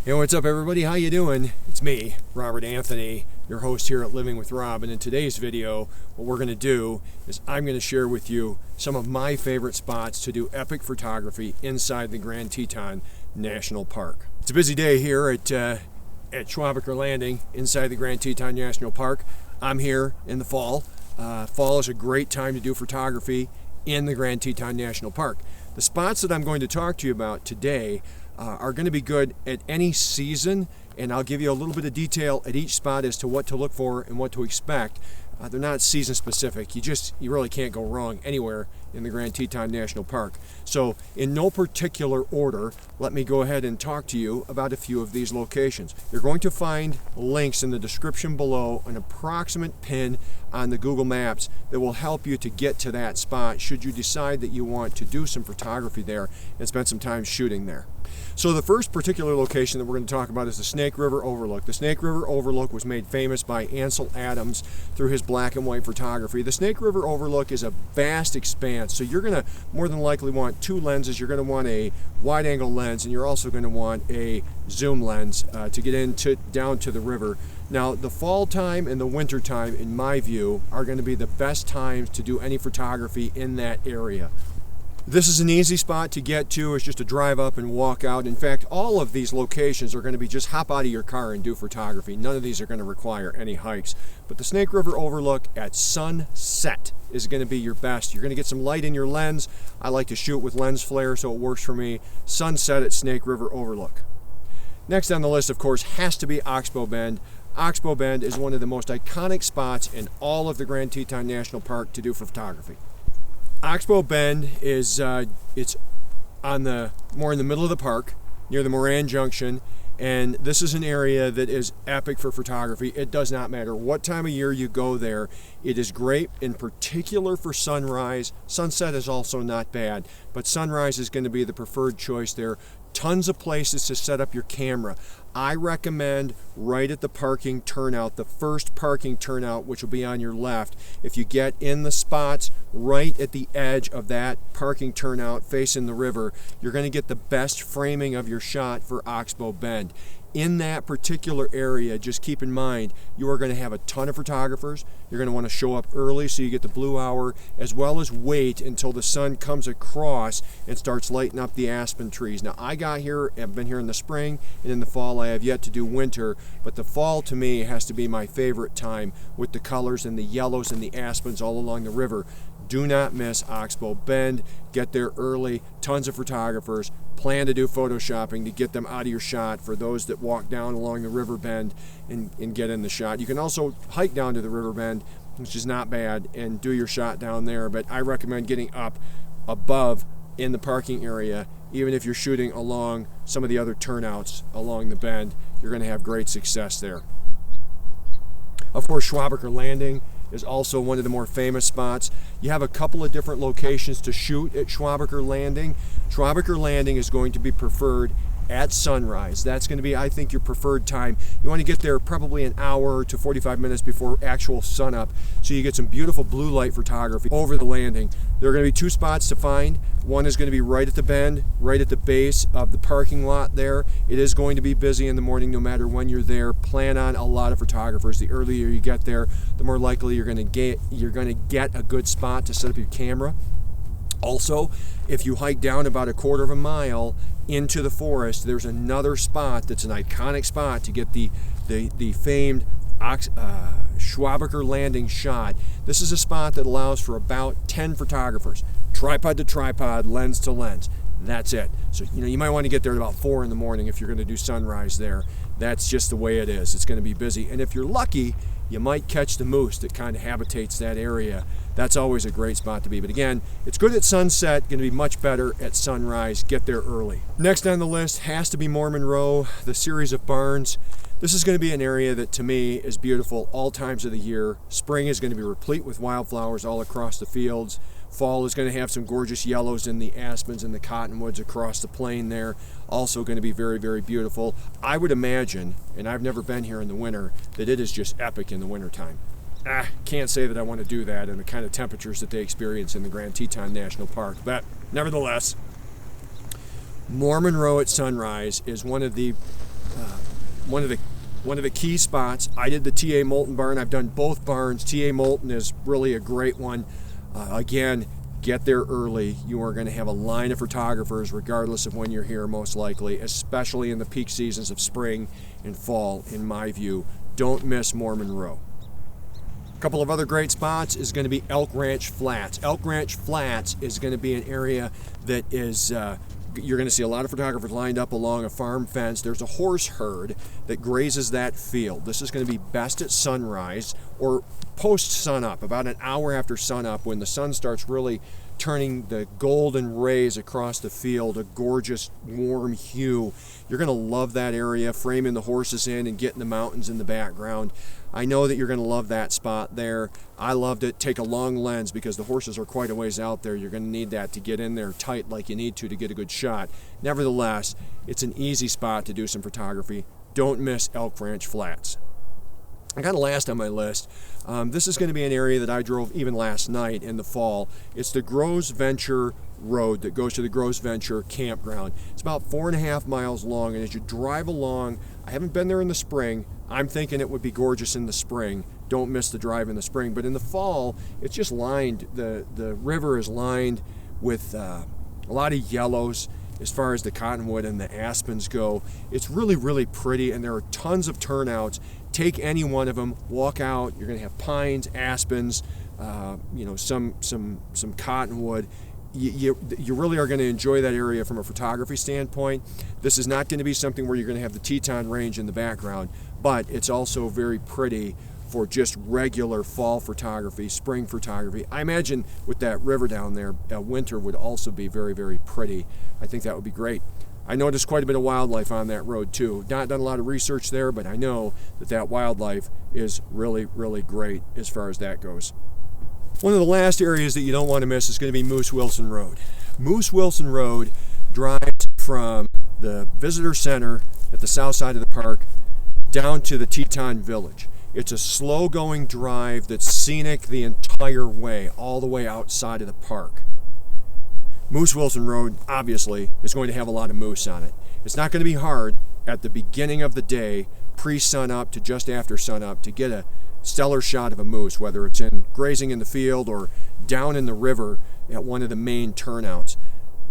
Hey, what's up everybody? How you doing? It's me, Robert Anthony, your host here at Living with Rob, and in today's video what we're going to do is I'm going to share with you some of my favorite spots to do epic photography inside the Grand Teton National Park. It's a busy day here at Schwabacher Landing inside the Grand Teton National Park. I'm here in the fall. Fall is a great time to do photography in the Grand Teton National Park. The spots that I'm going to talk to you about today are going to be good at any season, and I'll give you a little bit of detail at each spot as to what to look for and what to expect. They're not season specific. You really can't go wrong anywhere in the Grand Teton National Park. So in no particular order, let me go ahead and talk to you about a few of these locations. You're going to find links in the description below, an approximate pin on the Google Maps that will help you to get to that spot should you decide that you want to do some photography there and spend some time shooting there. So the first particular location that we're going to talk about is the Snake River Overlook. The Snake River Overlook was made famous by Ansel Adams through his black and white photography. The Snake River Overlook is a vast expanse, so you're going to more than likely want two lenses. You're going to want a wide angle lens, and you're also going to want a zoom lens to get down to the river. Now, the fall time and the winter time, in my view, are going to be the best times to do any photography in that area. This is an easy spot to get to. It's just a drive up and walk out. In fact, all of these locations are going to be just hop out of your car and do photography. None of these are going to require any hikes. But the Snake River Overlook at sunset is going to be your best. You're going to get some light in your lens. I like to shoot with lens flare, so it works for me. Sunset at Snake River Overlook. Next on the list, of course, has to be Oxbow Bend. Oxbow Bend is one of the most iconic spots in all of the Grand Teton National Park to do photography. Oxbow Bend is it's on the more in the middle of the park near the Moran Junction, and this is an area that is epic for photography. It does not matter what time of year you go there. It is great, in particular for sunrise. Sunset is also not bad, but sunrise is going to be the preferred choice there. Tons of places to set up your camera. I recommend right at the parking turnout, the first parking turnout, which will be on your left. If you get in the spots right at the edge of that parking turnout facing the river, you're going to get the best framing of your shot for Oxbow Bend. In that particular area, just keep in mind, you are going to have a ton of photographers. You're going to want to show up early so you get the blue hour, as well as wait until the sun comes across and starts lighting up the aspen trees. Now, I've been here in the spring, and in the fall I have yet to do winter, but the fall to me has to be my favorite time with the colors and the yellows and the aspens all along the river. Do not miss Oxbow Bend. Get there early. Tons of photographers. Plan to do photoshopping to get them out of your shot for those that walk down along the river bend and get in the shot. You can also hike down to the river bend, which is not bad, and do your shot down there, but I recommend getting up above in the parking area. Even if you're shooting along some of the other turnouts along the bend, you're going to have great success there. Of course, Schwabacher Landing is also one of the more famous spots. You have a couple of different locations to shoot at Schwabacher Landing. Schwabacher Landing is going to be preferred at sunrise. That's going to be, I think, your preferred time. You want to get there probably an hour to 45 minutes before actual sunup, so you get some beautiful blue light photography over the landing. There are going to be two spots to find. One is going to be right at the bend, right at the base of the parking lot there. It is going to be busy in the morning no matter when you're there. Plan on a lot of photographers. The earlier you get there, the more likely you're going to get a good spot to set up your camera. Also, if you hike down about a quarter of a mile into the forest, there's another spot that's an iconic spot to get the famed Schwabacher Landing shot. This is a spot that allows for about 10 photographers, tripod to tripod, lens to lens. That's it. So you might want to get there at about 4 in the morning if you're going to do sunrise there. That's just the way it is. It's going to be busy, and if you're lucky, you might catch the moose that kind of habitates that area. That's always a great spot to be. But again, it's good at sunset, going to be much better at sunrise. Get there early. Next on the list has to be Mormon Row, the series of barns. This is going to be an area that to me is beautiful all times of the year. Spring is going to be replete with wildflowers all across the fields. Fall is going to have some gorgeous yellows in the aspens and the cottonwoods across the plain there. Also going to be very, very beautiful. I would imagine, and I've never been here in the winter, that it is just epic in the wintertime. Can't say that I want to do that in the kind of temperatures that they experience in the Grand Teton National Park, but nevertheless, Mormon Row at sunrise is one of the One of the key spots, I did the TA Moulton barn. I've done both barns. TA Moulton is really a great one. Again, get there early. You are going to have a line of photographers regardless of when you're here, most likely, especially in the peak seasons of spring and fall, in my view. Don't miss Mormon Row. A couple of other great spots is going to be Elk Ranch Flats. Elk Ranch Flats is going to be an area that is, you're going to see a lot of photographers lined up along a farm fence. There's a horse herd that grazes that field. This is going to be best at sunrise or post sunup, about an hour after sunup, when the sun starts really turning the golden rays across the field, a gorgeous warm hue. You're going to love that area, framing the horses in and getting the mountains in the background. I know that you're going to love that spot there. I loved it. Take a long lens because the horses are quite a ways out there. You're going to need that to get in there tight like you need to get a good shot. Nevertheless, it's an easy spot to do some photography. Don't miss Elk Ranch Flats. And kind of last on my list, this is going to be an area that I drove even last night in the fall. It's the Gros Ventre road that goes to the Gros Ventre campground. It's about 4.5 miles long, and as you drive along, I haven't been there in the spring. I'm thinking it would be gorgeous in the spring. Don't miss the drive in the spring. But in the fall, it's just lined. The river is lined with a lot of yellows as far as the cottonwood and the aspens go. It's really, really pretty, and there are tons of turnouts. Take any one of them, walk out. You're going to have pines, aspens, some cottonwood. You really are going to enjoy that area from a photography standpoint. This is not going to be something where you're going to have the Teton Range in the background, but it's also very pretty for just regular fall photography, spring photography. I imagine with that river down there, winter would also be very, very pretty. I think that would be great. I noticed quite a bit of wildlife on that road too. Not done a lot of research there, but I know that wildlife is really, really great as far as that goes. One of the last areas that you don't want to miss is going to be Moose Wilson Road. Moose Wilson Road drives from the visitor center at the south side of the park down to the Teton Village. It's a slow-going drive that's scenic the entire way, all the way outside of the park. Moose Wilson Road, obviously, is going to have a lot of moose on it. It's not going to be hard at the beginning of the day, pre-sunup to just after sunup, to get a stellar shot of a moose, whether it's in grazing in the field or down in the river at one of the main turnouts.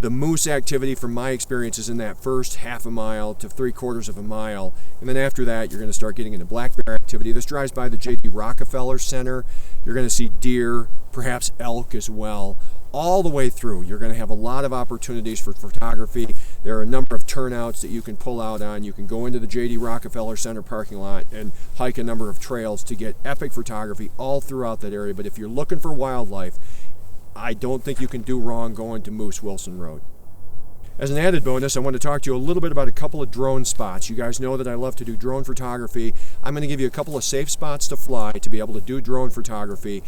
The moose activity, from my experience, is in that first half a mile to 3/4 of a mile, and then after that you're going to start getting into black bear activity. This drives by the J.D. Rockefeller Center. You're going to see deer, perhaps elk as well, all the way through. You're going to have a lot of opportunities for photography. There are a number of turnouts that you can pull out on. You can go into the J.D. Rockefeller Center parking lot and hike a number of trails to get epic photography all throughout that area. But if you're looking for wildlife, I don't think you can do wrong going to Moose Wilson Road. As an added bonus, I want to talk to you a little bit about a couple of drone spots. You guys know that I love to do drone photography. I'm going to give you a couple of safe spots to fly to be able to do drone photography.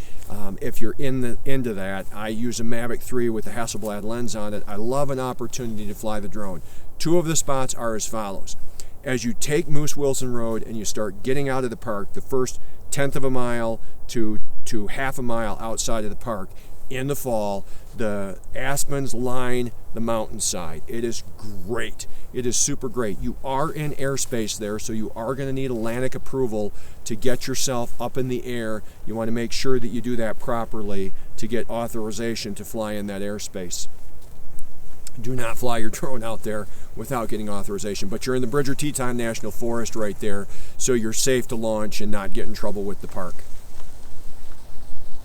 If you're into that, I use a Mavic 3 with a Hasselblad lens on it. I love an opportunity to fly the drone. Two of the spots are as follows. As you take Moose Wilson Road and you start getting out of the park, the first 1/10 of a mile to half a mile outside of the park, in the fall, the aspens line the mountainside. It is great. It is super great. You are in airspace there, so you are going to need Atlantic approval to get yourself up in the air. You want to make sure that you do that properly to get authorization to fly in that airspace. Do not fly your drone out there without getting authorization. But you're in the Grand Teton National Forest right there, so you're safe to launch and not get in trouble with the park.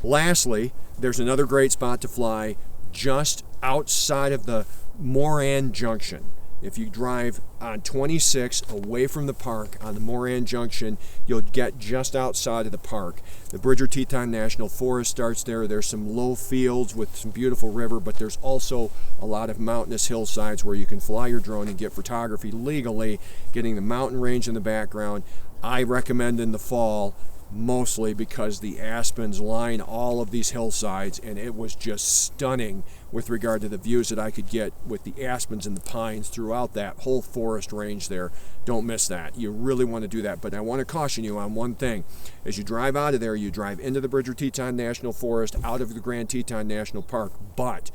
Lastly, there's another great spot to fly just outside of the Moran Junction. If you drive on 26 away from the park on the Moran Junction, you'll get just outside of the park. The Grand Teton National Forest starts there. There's some low fields with some beautiful river, but there's also a lot of mountainous hillsides where you can fly your drone and get photography legally, getting the mountain range in the background. I recommend in the fall, mostly because the aspens line all of these hillsides, and it was just stunning with regard to the views that I could get with the aspens and the pines throughout that whole forest range there. Don't miss that. You really want to do that. But I want to caution you on one thing. As you drive out of there, you drive into the Grand Teton National Forest, out of the Grand Teton National Park, but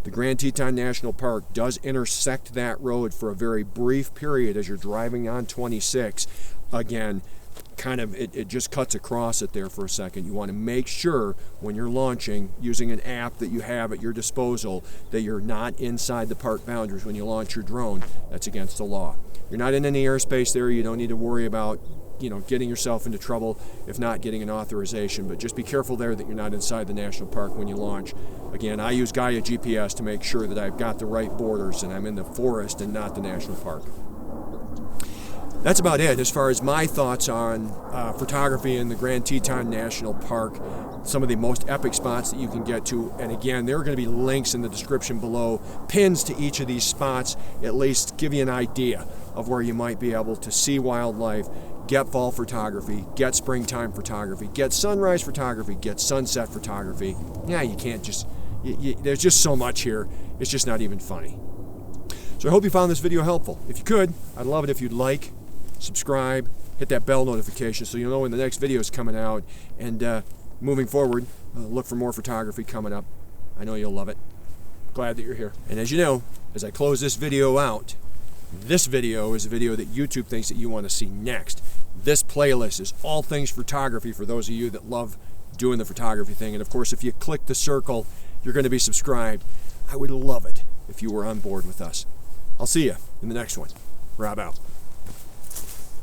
The Grand Teton National Park does intersect that road for a very brief period as you're driving on 26. Again, kind of it just cuts across it there for a second. You want to make sure when you're launching using an app that you have at your disposal that you're not inside the park boundaries when you launch your drone. That's against the law. You're not in any airspace there. You don't need to worry about getting yourself into trouble if not getting an authorization, but just be careful there that you're not inside the national park when you launch. Again, I use Gaia GPS to make sure that I've got the right borders and I'm in the forest and not the national park. That's about it as far as my thoughts on photography in the Grand Teton National Park, some of the most epic spots that you can get to. And again, there are going to be links in the description below, pins to each of these spots, at least give you an idea of where you might be able to see wildlife, get fall photography, get springtime photography, get sunrise photography, get sunset photography. Yeah, you can't just, there's just so much here, it's just not even funny. So I hope you found this video helpful. If you could, I'd love it if you'd like, subscribe, hit that bell notification so you'll know when the next video is coming out. And moving forward, look for more photography coming up. I know you'll love it. Glad that you're here. And as you know, as I close this video out, this video is a video that YouTube thinks that you want to see next. This playlist is all things photography for those of you that love doing the photography thing. And of course, if you click the circle, you're going to be subscribed. I would love it if you were on board with us. I'll see you in the next one. Rob out.